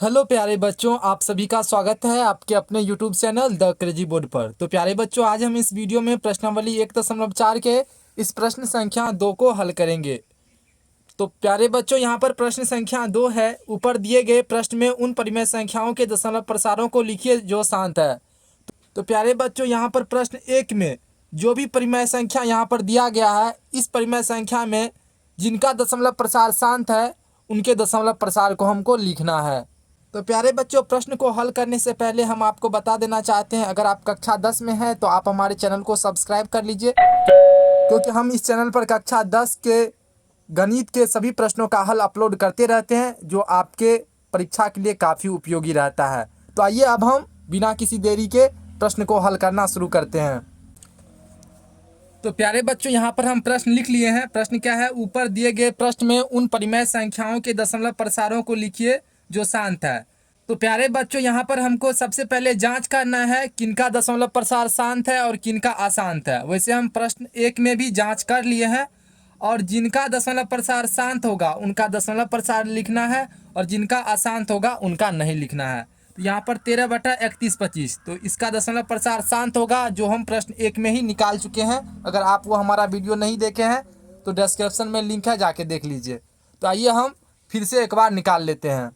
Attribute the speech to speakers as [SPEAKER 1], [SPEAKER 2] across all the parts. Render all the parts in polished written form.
[SPEAKER 1] Hello प्यारे बच्चों, आप सभी का स्वागत है आपके अपने YouTube channel the crazy board पर। तो प्यारे बच्चों, आज हम इस वीडियो में प्रश्नावली 1.4 के इस प्रश्न संख्या 2 को हल करेंगे। तो प्यारे बच्चों, यहाँ पर प्रश्न संख्या 2 है। ऊपर दिए गए प्रश्न में उन परिमेय संख्याओं के दशमलव प्रसारों को लिखिए जो शांत है। तो प्यारे बच्चों, यहाँ पर प्रश्न 1 में जो भी परिमेय संख्या यहाँ पर दिया गया है, इस परिमेय संख्या में जिनका दशमलव प्रसार शांत है उनके दशमलव प्रसार को हमको लिखना है। तो प्यारे बच्चों, प्रश्न को हल करने से पहले हम आपको बता देना चाहते हैं, अगर आप कक्षा 10 में हैं तो आप हमारे चैनल को सब्सक्राइब कर लीजिए, क्योंकि हम इस चैनल पर कक्षा 10 के गणित के सभी प्रश्नों का हल अपलोड करते रहते हैं, जो आपके परीक्षा के लिए काफ़ी उपयोगी रहता है। तो आइए अब हम बिना किसी देरी के प्रश्न को हल करना शुरू करते हैं। तो प्यारे बच्चों, यहाँ पर हम प्रश्न लिख लिए हैं। प्रश्न क्या है? ऊपर दिए गए प्रश्न में उन परिमेय संख्याओं के दशमलव प्रसारों को लिखिए जो शांत है। तो प्यारे बच्चों, यहाँ पर हमको सबसे पहले जांच करना है किनका दशमलव प्रसार शांत है और किनका अशांत है। वैसे हम प्रश्न 1 में भी जांच कर लिए हैं, और जिनका दशमलव प्रसार शांत होगा उनका दशमलव प्रसार लिखना है, और जिनका अशांत होगा उनका नहीं लिखना है। तो यहाँ पर 13/3125, तो इसका दशमलव प्रसार शांत होगा, जो हम प्रश्न 1 में ही निकाल चुके हैं। अगर आप वो हमारा वीडियो नहीं देखे हैं तो डिस्क्रिप्शन में लिंक है, जाके देख लीजिए। तो आइए हम फिर से एक बार निकाल लेते हैं।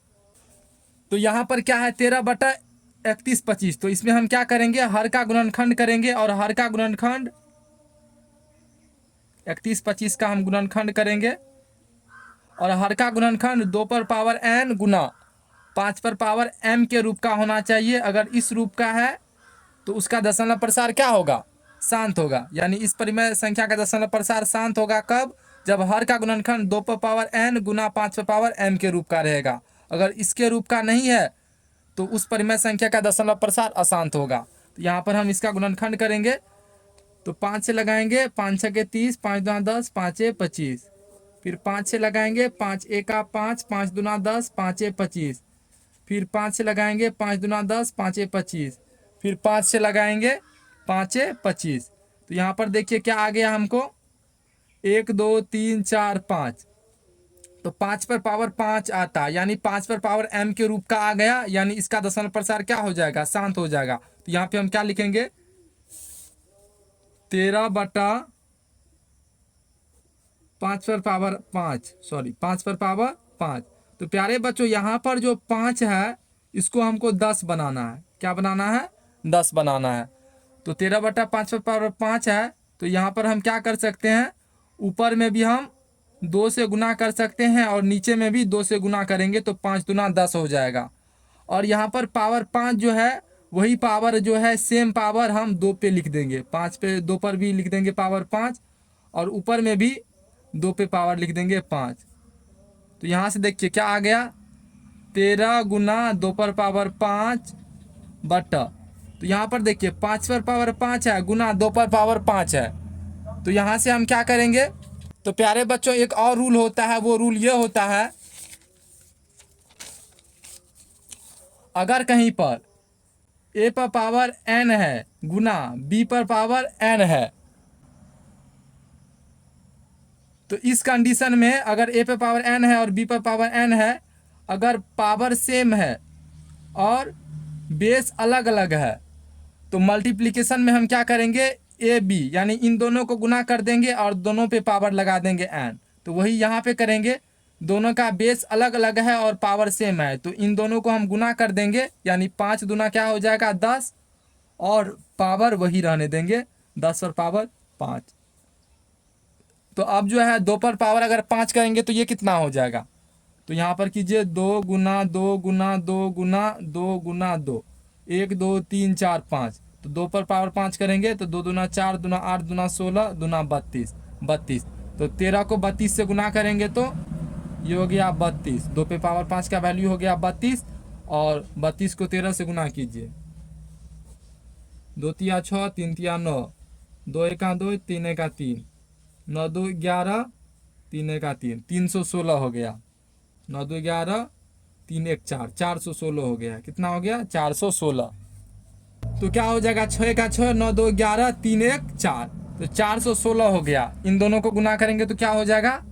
[SPEAKER 1] तो यहाँ पर क्या है? 13/3125। तो इसमें हम क्या करेंगे? हर का गुणनखंड करेंगे, और हर का गुणनखंड 31/25 का हम गुणनखंड करेंगे, और हर का गुणनखंड 2 पर पावर n गुना 5 पर पावर m के रूप का होना चाहिए। अगर इस रूप का है तो उसका दशमलव प्रसार क्या होगा? शांत होगा। यानी इस परिमेय संख्या का दशमलव प्रसार शांत होगा कब? जब हर का गुणनखंड 2 पर पावर n गुना 5 पर पावर m के रूप का रहेगा। अगर इसके रूप का नहीं है तो उस परिमेय संख्या का दशमलव प्रसार अशांत होगा। तो यहाँ पर हम इसका गुणनखंड करेंगे, तो 5 से लगाएंगे, 5 छके 30, 5 दूना 10, 5 25। फिर 5 से लगाएंगे, 5 एका 5, 5 दूना 10, 5 25। फिर 5 से लगाएंगे, 5 दूना 10, 5 25। फिर 5 से लगाएंगे, 5 25। तो यहाँ पर देखिए क्या आ गया हमको? 1 2 3 4 5। तो 5 पर पावर 5 आता, यानी 5 पर पावर m के रूप का आ गया, यानी इसका दशमलव प्रसार क्या हो जाएगा? शांत हो जाएगा। तो यहाँ पे हम क्या लिखेंगे? 13/5 पर पावर 5, सॉरी 5 पर पावर 5। तो प्यारे बच्चों, यहाँ पर जो 5 है इसको हमको 10 बनाना है। क्या बनाना है? 10 बनाना है। तो 13/5 पर पावर 5 है, तो यहाँ पर हम क्या कर सकते हैं? ऊपर में भी हम 2 से गुना कर सकते हैं, और नीचे में भी 2 से गुना करेंगे, तो 5 दूना 10 हो जाएगा। और यहाँ पर पावर 5 जो है, वही पावर जो है सेम पावर हम 2 पे लिख देंगे। 5 पे 2 पर भी लिख देंगे पावर 5, और ऊपर में भी 2 पे पावर लिख देंगे 5। तो यहाँ से देखिए क्या आ गया? 13 गुना 2 पर पावर 5 बटा, तो यहाँ पर देखिए 5 पर पावर 5 है गुना 2 पर पावर 5 है। तो यहाँ से हम क्या करेंगे? तो प्यारे बच्चों, एक और रूल होता है, वो रूल ये होता है, अगर कहीं पर a पर पावर n है गुना b पर पावर n है, तो इस कंडीशन में अगर a पर पावर n है और b पर पावर n है, अगर पावर सेम है और बेस अलग अलग है, तो मल्टीप्लिकेशन में हम क्या करेंगे? ए बी, यानी इन दोनों को गुना कर देंगे और दोनों पे पावर लगा देंगे n। तो वही यहाँ पे करेंगे। दोनों का बेस अलग अलग है और पावर सेम है, तो इन दोनों को हम गुना कर देंगे, यानी 5 दूना क्या हो जाएगा? 10, और पावर वही रहने देंगे 10 और पावर 5। तो अब जो है 2 पर पावर अगर 5 करेंगे तो ये कितना हो जाएगा? तो यहाँ पर कीजिए 2 गुना 2 गुना 2 गुना 2 गुना 2, 1 2 3 4 5। तो 2 पर पावर 5 करेंगे तो 2 दूना 4 दूना 8 दूना 16 दूना 32। तो 13 को 32 से गुना करेंगे तो ये हो गया 32। 2 पे पावर 5 का वैल्यू हो गया 32, और 32 को 13 से गुना कीजिए। 2 तिया 6, 3 तिया 9, 2 एका 2, 3 एका 3, 9 2 11, 3 एका 3, 316 हो गया। 9 2 11, 3 1 4, 416 हो गया। कितना हो गया? 416। तो क्या हो जाएगा? 6 का 6, 9 2 11, 3 1 4, तो 416 हो गया। इन दोनों को गुना करेंगे तो क्या हो जाएगा?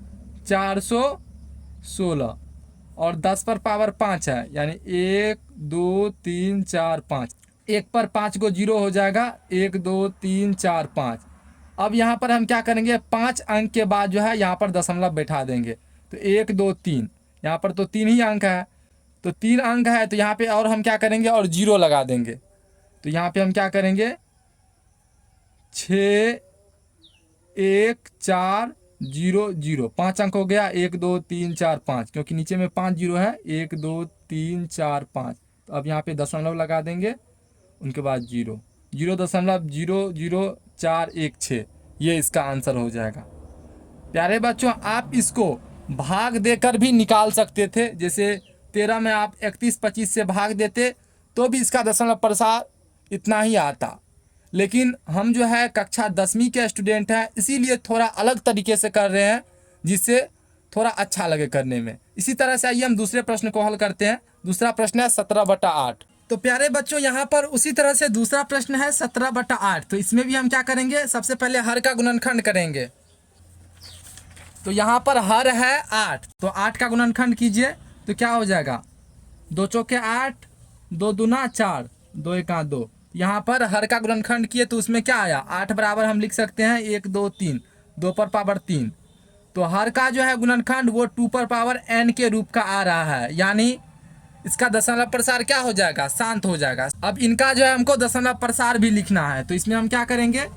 [SPEAKER 1] 416। और 10 पर पावर 5 है, यानी 1 2 3 4 5। 1 पर 5 को 0 हो जाएगा, 1 2 3 4 5। अब यहाँ पर हम क्या करेंगे, 5 अंक के बाद जो है यहाँ पर दशमलव बैठा देंगे। तो 1 2 3, यहाँ पर तो 3 ही अंक है, तो 3 अंक है, तो यहाँ पे और हम क्या करेंगे, और 0 लगा देंगे। तो यहाँ पे हम क्या करेंगे, 6 1 4 0 0, 5 अंक हो गया, 1 2 3 4 5, क्योंकि नीचे में 5 जीरो है, 1 2 3 4 5। तो अब यहाँ पे दशमलव लगा देंगे, उनके बाद 0 0.00416, ये इसका आंसर हो जाएगा। प्यारे बच्चों, आप इसको भाग देकर भी निकाल सकते थे। जैसे 13 में आप 31 25 से भाग देते तो भी इसका दशमलव प्रसार इतना ही आता। लेकिन हम जो है कक्षा 10वीं के स्टूडेंट हैं, इसीलिए थोड़ा अलग तरीके से कर रहे हैं, जिससे थोड़ा अच्छा लगे करने में। इसी तरह से आइए हम दूसरे प्रश्न को हल करते हैं। दूसरा प्रश्न है 17/8। तो प्यारे बच्चों, यहाँ पर उसी तरह से दूसरा प्रश्न है 17/8। तो इसमें भी हम क्या करेंगे, सबसे पहले हर का गुणनखंड करेंगे। तो यहाँ पर हर है 8, तो 8 का गुणनखंड कीजिए, तो क्या हो जाएगा, 2 चौके 8, 2 दूना 4, 2 एका 2। यहाँ पर हर का गुणनखंड किए तो उसमें क्या आया, 8 बराबर हम लिख सकते हैं 1 2 3, 2 पर पावर 3। तो हर का जो है गुणनखंड वो 2 पर पावर n के रूप का आ रहा है, यानी इसका दशमलव प्रसार क्या हो जाएगा, शांत हो जाएगा। अब इनका जो है हमको दशमलव प्रसार भी लिखना है, तो इसमें हम क्या करेंगे,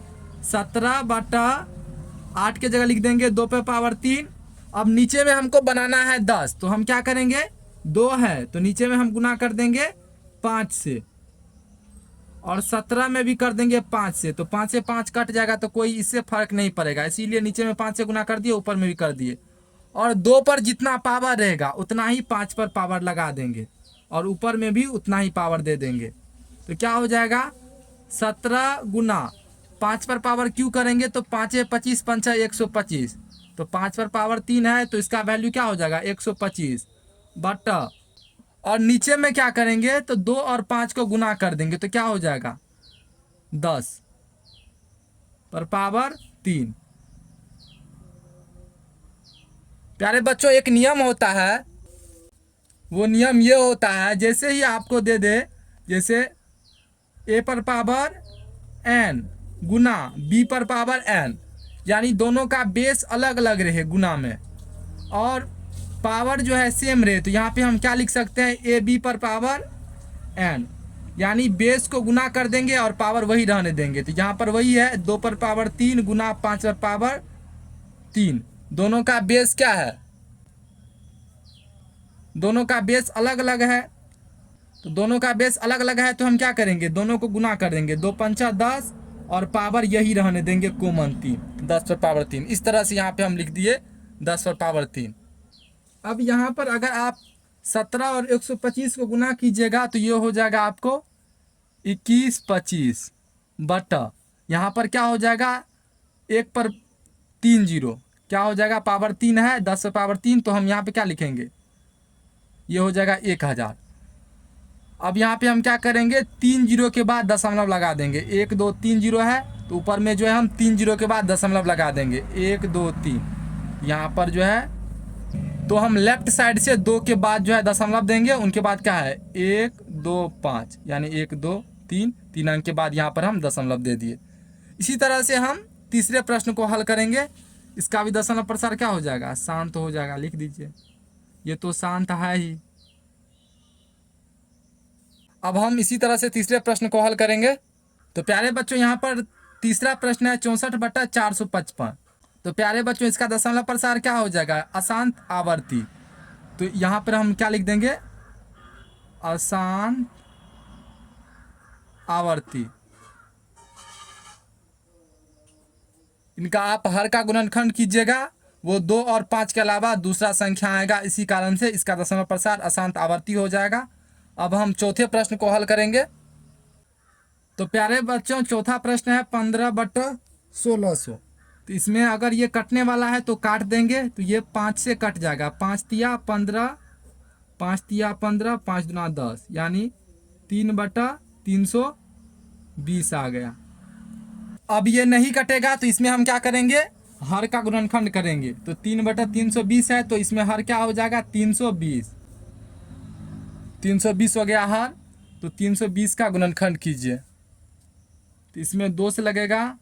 [SPEAKER 1] 17/8 के जगह लिख देंगे 2 पे पावर 3। अब नीचे में हमको बनाना है 10, तो हम क्या करेंगे, 2 है तो नीचे में हम गुना कर देंगे 5 से, और 17 में भी कर देंगे 5 से। तो 5 से 5 कट जाएगा, तो कोई इससे फर्क नहीं पड़ेगा, इसीलिए नीचे में 5 से गुना कर दिए, ऊपर में भी कर दिए। और 2 पर जितना पावर रहेगा उतना ही 5 पर पावर लगा देंगे, और ऊपर में भी उतना ही पावर दे देंगे। तो क्या हो जाएगा, 17 गुना 5 पर पावर क्यों करेंगे, तो 5 25 5 125। तो 5 पर पावर 3 है, तो इसका वैल्यू क्या हो जाएगा, 125 बटा, और नीचे में क्या करेंगे, तो 2 और 5 को गुना कर देंगे, तो क्या हो जाएगा, 10 पर पावर 3। प्यारे बच्चों, एक नियम होता है, वो नियम ये होता है, जैसे ही आपको दे दे, जैसे a पर पावर n गुना b पर पावर n, यानी दोनों का बेस अलग अलग रहे गुना में, और पावर जो है सेम रहे, तो यहाँ पे हम क्या लिख सकते हैं, a b पर पावर n, यानी बेस को गुना कर देंगे और पावर वही रहने देंगे। तो यहाँ पर वही है, 2 पर पावर 3 गुना 5 पर पावर 3। दोनों का बेस क्या है, दोनों का बेस अलग अलग है, तो दोनों का बेस अलग अलग है, तो हम क्या करेंगे, दोनों को गुना कर देंगे, 2 पंचा 10, और पावर यही रहने देंगे कॉमन 3, 10 पर पावर 3। इस तरह से यहाँ पे हम लिख दिए 10 पर पावर 3। अब यहाँ पर अगर आप 17 और 125 को गुना कीजिएगा, तो ये हो जाएगा आपको 21 25 बटा, यहाँ पर क्या हो जाएगा, 1 पर 3 जीरो, क्या हो जाएगा, पावर 3 है, 10 पर पावर 3, तो हम यहाँ पे क्या लिखेंगे, ये हो जाएगा 1000। अब यहाँ पे हम क्या करेंगे, 3 जीरो के बाद दशमलव लगा देंगे, 1 2 3 जीरो है, तो ऊपर में जो है हम 3 जीरो के बाद दशमलव लगा देंगे, 1 2 3। यहाँ पर जो है, तो हम लेफ्ट साइड से 2 के बाद जो है दशमलव देंगे, उनके बाद क्या है, 1 2 5, यानी 1 2 3, 3 अंक के बाद यहाँ पर हम दशमलव दे दिए। इसी तरह से हम तीसरे प्रश्न को हल करेंगे, इसका भी दशमलव प्रसार क्या हो जाएगा, शांत हो जाएगा, लिख दीजिए, ये तो शांत है ही। अब हम इसी तरह से तीसरे प्रश्न को हल करेंगे। तो प्यारे बच्चों, यहाँ पर तीसरा प्रश्न है 64/455। तो प्यारे बच्चों, इसका दशमलव प्रसार क्या हो जाएगा, अशांत आवर्ती। तो यहाँ पर हम क्या लिख देंगे, अशांत आवर्ती। इनका आप हर का गुणनखंड कीजिएगा, वो 2 और 5 के अलावा दूसरा संख्या आएगा, इसी कारण से इसका दशमलव प्रसार अशांत आवर्ती हो जाएगा। अब हम चौथे प्रश्न को हल करेंगे। तो प्यारे बच्चों, चौथा प्रश्न है 15/1600। तो इसमें अगर ये कटने वाला है तो काट देंगे, तो ये 5 से कट जाएगा, 5 तिया 15, 5 तिया 15, 5 दूना 10, यानी 3/320 आ गया। अब ये नहीं कटेगा, तो इसमें हम क्या करेंगे, हर का गुणनखंड करेंगे। तो 3/320 है, तो इसमें हर क्या हो जाएगा, 320 320 हो गया हर, तो 320 का गुणनखंड कीजिए। तो इसमें 2 से लगेगा,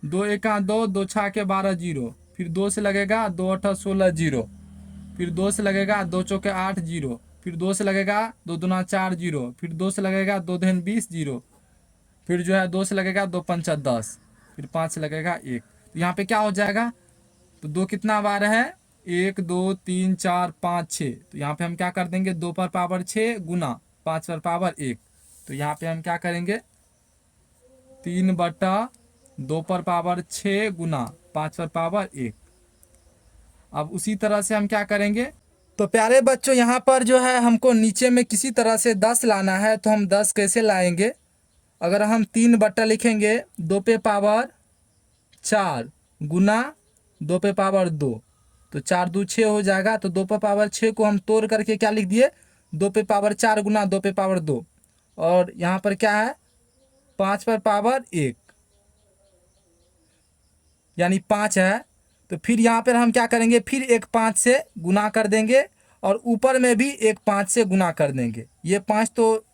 [SPEAKER 1] 2 एका 2, 2 छा के 12 जीरो, फिर 2 से लगेगा, 2 अठा 16 जीरो, फिर 2 से लगेगा, 2 चौके 8 जीरो, फिर 2 से लगेगा, 2 दूना 4 जीरो, फिर 2 से लगेगा, 2 दूनी 20 जीरो, फिर जो है 2 से लगेगा, 2 पंचा 10, फिर 5 से लगेगा 1। तो यहाँ पे क्या हो जाएगा, तो 2 कितना बार है, 1 2 3 4 5 6। तो यहाँ पे हम क्या कर देंगे, 2 पर पावर 6 गुना 5 पर पावर 1। तो यहाँ पे हम क्या करेंगे, 3/2 पर पावर 6 गुना 5 पर पावर 1। अब उसी तरह से हम क्या करेंगे, तो प्यारे बच्चों यहाँ पर जो है हमको नीचे में किसी तरह से 10 लाना है। तो हम 10 कैसे लाएंगे, अगर हम 3 बट्टा लिखेंगे 2 पे पावर 4 गुना 2 पे पावर 2, तो 4 2 6 हो जाएगा। तो 2 पे पावर 6 को हम तोड़ करके क्या लिख दिए, 2 पे पावर 4 गुना 2 पे पावर 2। और यहाँ पर क्या है, 5 पर पावर 1 यानी 5 है। तो फिर यहाँ पर हम क्या करेंगे, फिर एक 5 से गुना कर देंगे और ऊपर में भी एक 5 से गुना कर देंगे। ये 5 तो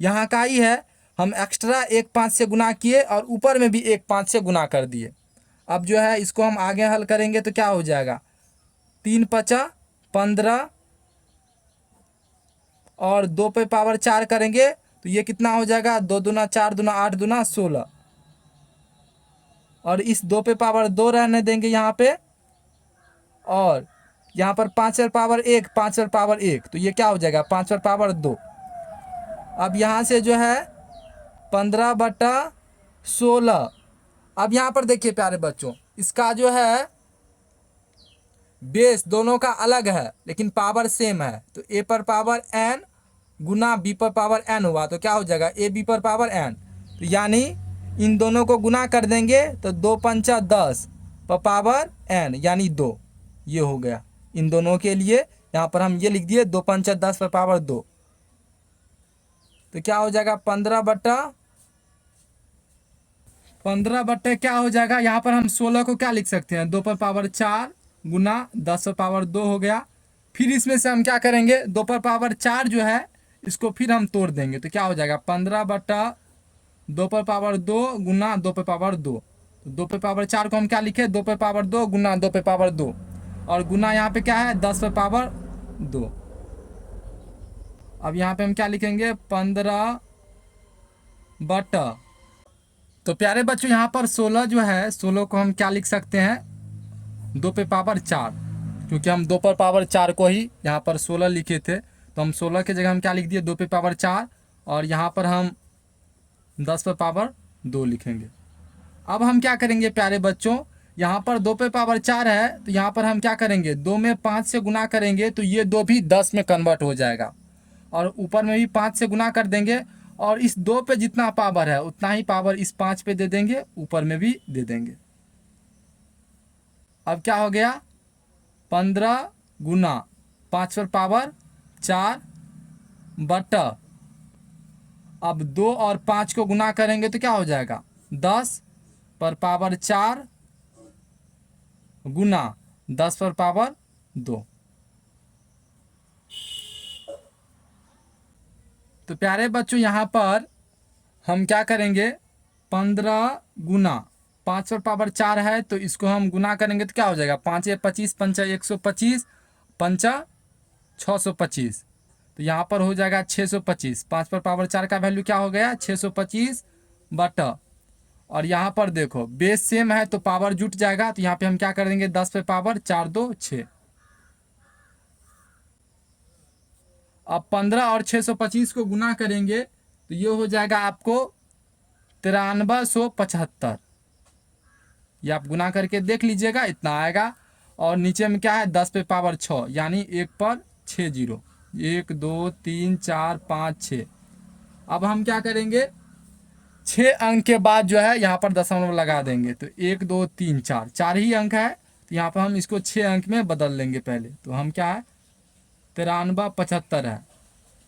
[SPEAKER 1] यहाँ का ही है, हम एक्स्ट्रा एक 5 से गुना किए और ऊपर में भी एक 5 से गुना कर दिए। अब जो है इसको हम आगे हल करेंगे तो क्या हो जाएगा, 3 पचा 15 और 2 पे पावर 4 करेंगे तो ये कितना हो जाएगा, 2 दूना 4 दूना 8 दूना 16। और इस 2 पे पावर 2 रहने देंगे यहाँ पे, और यहाँ पर 5 पर पावर 1, 5 पर पावर 1, तो ये क्या हो जाएगा, 5 पर पावर 2। अब यहाँ से जो है 15/16। अब यहाँ पर देखिए प्यारे बच्चों, इसका जो है बेस दोनों का अलग है लेकिन पावर सेम है। तो a पर पावर n गुना b पर पावर n हुआ, तो क्या हो जाएगा, a b पर पावर n। तो यानी इन दोनों को गुना कर देंगे तो 2 पंचा 10 पर पावर n यानी 2, ये हो गया इन दोनों के लिए। यहाँ पर हम ये लिख दिए 2 पंचा 10 पर पावर 2। तो क्या हो जाएगा, 15/15 क्या हो जाएगा, यहाँ पर हम 16 को क्या लिख सकते हैं, 2 पर पावर 4 गुना 10 पर पावर 2 हो गया। फिर इसमें से हम क्या करेंगे, 2 पर पावर 4 जो है इसको फिर हम तोड़ देंगे। तो क्या हो जाएगा, 15/2 पर पावर 2 गुना 2 पर पावर 2। तो 2 पर पावर 4 को हम क्या लिखे, 2 पर पावर 2 गुना 2 पर पावर 2, और गुना यहाँ पे क्या है 10 पर पावर 2। अब यहाँ पे हम क्या लिखेंगे, 15/। तो प्यारे बच्चों यहाँ पर 16 जो है, 16 को हम क्या लिख सकते हैं, 2 पे पावर 4, क्योंकि हम 2 पर पावर 4 को ही यहाँ पर 16 लिखे थे। तो हम 16 की जगह हम क्या लिख दिए, 2 पे पावर 4, और यहाँ पर हम 10 पर पावर 2 लिखेंगे। अब हम क्या करेंगे प्यारे बच्चों, यहाँ पर 2 पे पावर 4 है तो यहाँ पर हम क्या करेंगे, 2 में 5 से गुना करेंगे तो ये 2 भी 10 में कन्वर्ट हो जाएगा, और ऊपर में भी 5 से गुना कर देंगे, और इस 2 पे जितना पावर है उतना ही पावर इस 5 पे दे देंगे, ऊपर में भी दे देंगे। अब क्या हो गया, 15 गुना 5 पर पावर 4 बटा, अब 2 और 5 को गुना करेंगे तो क्या हो जाएगा, 10 पर पावर 4 गुना 10 पर पावर 2। तो प्यारे बच्चों यहाँ पर हम क्या करेंगे, 15 गुना 5 पर पावर 4 है तो इसको हम गुना करेंगे तो क्या हो जाएगा, 5 या 25, पंचा 125, पंचा 625। तो यहाँ पर हो जाएगा 625। 5 पर पावर 4 का वैल्यू क्या हो गया, 625 बटा, और यहाँ पर देखो बेस सेम है तो पावर जुट जाएगा। तो यहाँ पे हम क्या कर देंगे, 10 पे पावर 4 2 6। अब 15 और 625 को गुना करेंगे तो ये हो जाएगा आपको 9375। ये आप गुना करके देख लीजिएगा, इतना आएगा। और नीचे में क्या है, 10 पे पावर 6 यानी 1 पर 6 जीरो, 1 2 3 4 5 6। अब हम क्या करेंगे, 6 अंक के बाद जो है यहाँ पर दशमलव लगा देंगे। तो 1 2 3 4, 4 ही अंक है तो यहाँ पर हम इसको 6 अंक में बदल लेंगे पहले। तो हम क्या है, 9375 है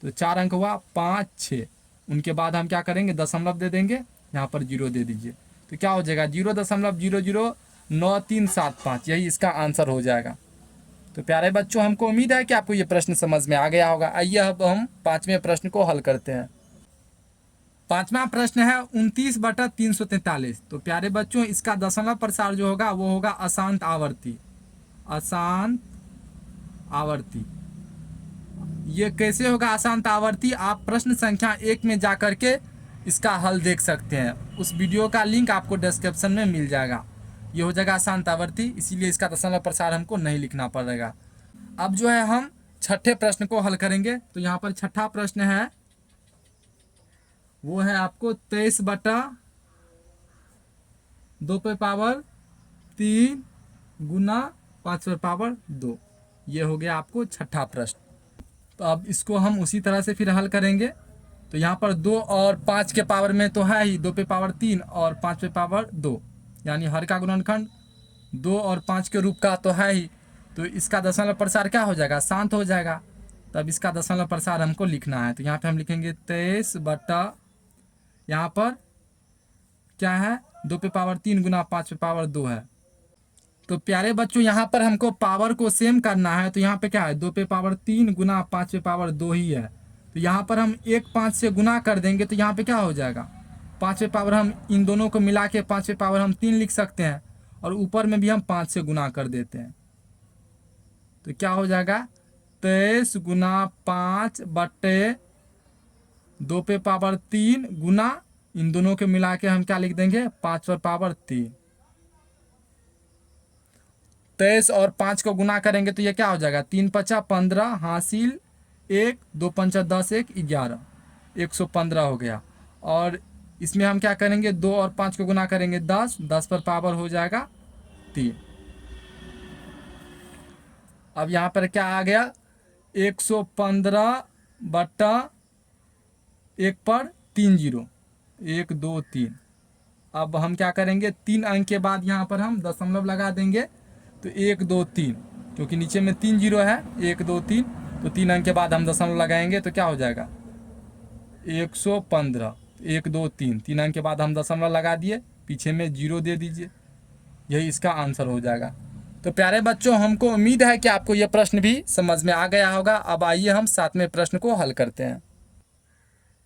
[SPEAKER 1] तो 4 अंक हुआ 5 6। उनके बाद हम क्या करेंगे, दशमलव दे देंगे, यहाँ पर 0 दे दीजिए। तो क्या हो जाएगा, 0.009375, यही इसका आंसर हो जाएगा। तो प्यारे बच्चों, हमको उम्मीद है कि आपको ये प्रश्न समझ में आ गया होगा। आइए अब हम पांचवें प्रश्न को हल करते हैं। पांचवा प्रश्न है 29/343। तो प्यारे बच्चों, इसका दशमलव प्रसार जो होगा वो होगा अशांत आवर्ती। अशांत आवर्ती। ये कैसे होगा अशांत आवर्ती? आप प्रश्न संख्या 1 में जा करके इसका हल देख सकते हैं। उस वीडियो का लिंक आपको डिस्क्रिप्शन में मिल जाएगा। ये हो जाएगा अशांत आवर्ती, इसीलिए इसका दशमलव प्रसार हमको नहीं लिखना पड़ेगा। अब जो है हम छठे प्रश्न को हल करेंगे। तो यहाँ पर छठा प्रश्न है, वो है आपको 23/2^3 गुना 5^2। ये हो गया आपको छठा प्रश्न। तो अब इसको हम उसी तरह से फिर हल करेंगे। तो यहाँ पर 2 और 5 के पावर में तो है ही 2^3 और 5^2, यानी हर का गुणनखंड 2 और 5 के रूप का तो है ही। तो इसका दशमलव प्रसार क्या हो जाएगा? शांत हो जाएगा। तब इसका दशमलव प्रसार हमको लिखना है। तो यहाँ पे हम लिखेंगे 23 यहाँ पर क्या है 2^3 गुना 5^2 है। तो प्यारे बच्चों, यहाँ पर हमको पावर को सेम करना है। तो यहाँ पे क्या है 2^3 गुना 5^2 ही है। तो यहाँ पर हम 1 5 से गुना कर देंगे। तो यहाँ पे क्या हो जाएगा 5 हम इन दोनों को मिला के 5 हम 3 लिख सकते हैं, और ऊपर में भी हम 5 से गुना कर देते हैं। तो क्या हो जाएगा 23 गुना 5/2^3 गुना इन दोनों के मिला के हम क्या लिख देंगे 5/3। 23 और 5 को गुना करेंगे तो ये क्या हो जाएगा 3×5 = 15, हासिल 1, 2×5 = 10, 1 11, 115 हो गया। और इसमें हम क्या करेंगे 2 और 5 को गुना करेंगे 10, 10 पर पावर हो जाएगा 3। अब यहाँ पर क्या आ गया 115/1 पर 3 0, 1 2 3। अब हम क्या करेंगे 3 अंक के बाद यहाँ पर हम दशमलव लगा देंगे। तो 1 2 3, क्योंकि नीचे में 3 0 है, 1 2 3, तो 3 अंक के बाद हम दशमलव लगाएंगे तो क्या हो जाएगा 115, 1 2 3, 3 अंक के बाद हम दशमलव लगा दिए, पीछे में 0 दे दीजिए, यही इसका आंसर हो जाएगा। तो प्यारे बच्चों, हमको उम्मीद है कि आपको यह प्रश्न भी समझ में आ गया होगा। अब आइए हम सातवें प्रश्न को हल करते हैं।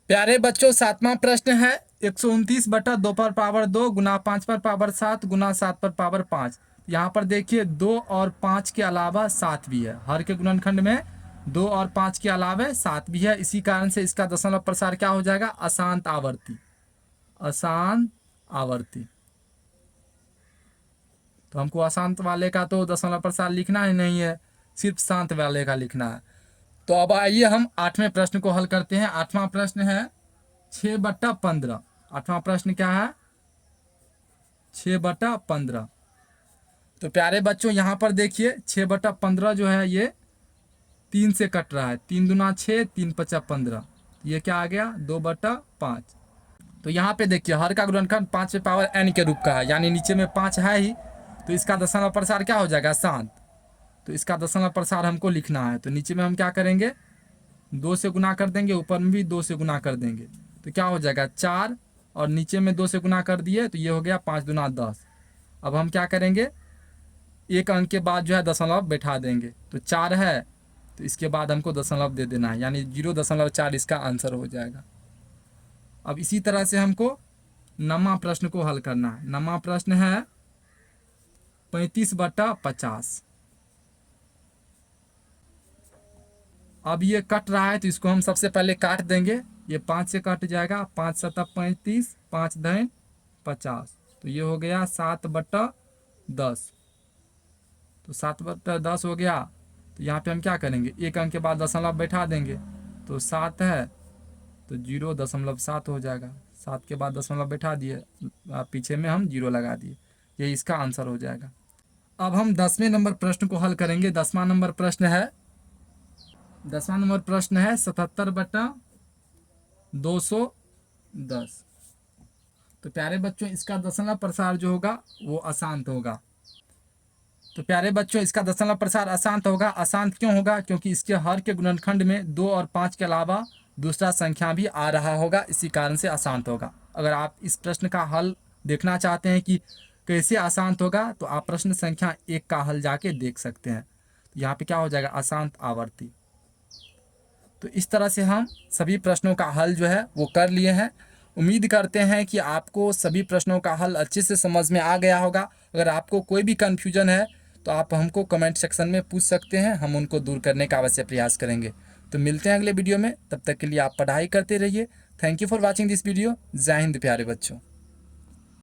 [SPEAKER 1] प्यारे बच्चों, सातवां प्रश्न है 129/2^2 गुना 5^7 गुना 7^5। यहाँ पर देखिए 2 और 5 के अलावा 7 भी है। हर के गुणनखंड में 2 और 5 के अलावा 7 भी है। इसी कारण से इसका दशमलव प्रसार क्या हो जाएगा अशांत आवर्ती। अशांत आवर्ती। तो हमको अशांत वाले का तो दशमलव प्रसार लिखना ही नहीं है, सिर्फ शांत वाले का लिखना है। तो अब आइए हम आठवें प्रश्न को हल करते हैं। आठवां प्रश्न है 6/15। आठवां प्रश्न क्या है 6/15। तो प्यारे बच्चों, यहाँ पर देखिए 6/15 जो है ये 3 से कट रहा है। 3 दूना 6, 3×5 = 15। ये क्या आ गया 2/5। तो यहाँ पे देखिए हर का गुणनखंड 5^n के रूप का है, यानी नीचे में 5 है ही। तो इसका दशमलव प्रसार क्या हो जाएगा शांत। तो इसका दशमलव प्रसार हमको लिखना है। तो नीचे में हम क्या करेंगे 2 से गुना कर देंगे, ऊपर में भी 2 से गुना कर देंगे। तो क्या हो जाएगा 4, और नीचे में 2 से गुना कर दिए तो ये हो गया 5 दूना 10। अब हम क्या करेंगे 1 अंक के बाद जो है दशमलव बैठा देंगे। तो 4 है, तो इसके बाद हमको दशमलव दे देना है, यानी 0.4 इसका आंसर हो जाएगा। अब इसी तरह से हमको नौवां प्रश्न को हल करना है। नौवां प्रश्न है 35/50। अब ये कट रहा है तो इसको हम सबसे पहले काट देंगे। ये 5 से कट जाएगा, 5×7 = 35, 5×10 = 50। तो ये हो गया 7/10। तो 7/10 हो गया। तो यहाँ पे हम क्या करेंगे 1 अंक के बाद दशमलव बैठा देंगे। तो 7 है, तो 0.7 हो जाएगा। 7 के बाद दशमलव बैठा दिए, पीछे में हम 0 लगा दिए, यही इसका आंसर हो जाएगा। अब हम 10वें नंबर प्रश्न को हल करेंगे। 10वां नंबर प्रश्न है 77/210। तो प्यारे बच्चों, इसका दशमलव प्रसार जो होगा वो अशांत होगा। तो प्यारे बच्चों, इसका दशमलव प्रसार अशांत होगा। अशांत क्यों होगा? क्योंकि इसके हर के गुणनखंड में 2 और 5 के अलावा दूसरा संख्या भी आ रहा होगा, इसी कारण से अशांत होगा। अगर आप इस प्रश्न का हल देखना चाहते हैं कि कैसे अशांत होगा, तो आप प्रश्न संख्या 1 का हल जाके देख सकते हैं। यहाँ पे क्या हो जाएगा, अशांत आवर्ती। तो इस तरह से हम सभी प्रश्नों का हल जो है वो कर लिए हैं। उम्मीद करते हैं कि आपको सभी प्रश्नों का हल अच्छे से समझ में आ गया होगा। अगर आपको कोई भी कन्फ्यूजन है तो आप हमको कमेंट सेक्शन में पूछ सकते हैं, हम उनको दूर करने का अवश्य प्रयास करेंगे। तो मिलते हैं अगले वीडियो में, तब तक के लिए आप पढ़ाई करते रहिए। Thank you for watching this video. जय हिंद प्यारे बच्चों।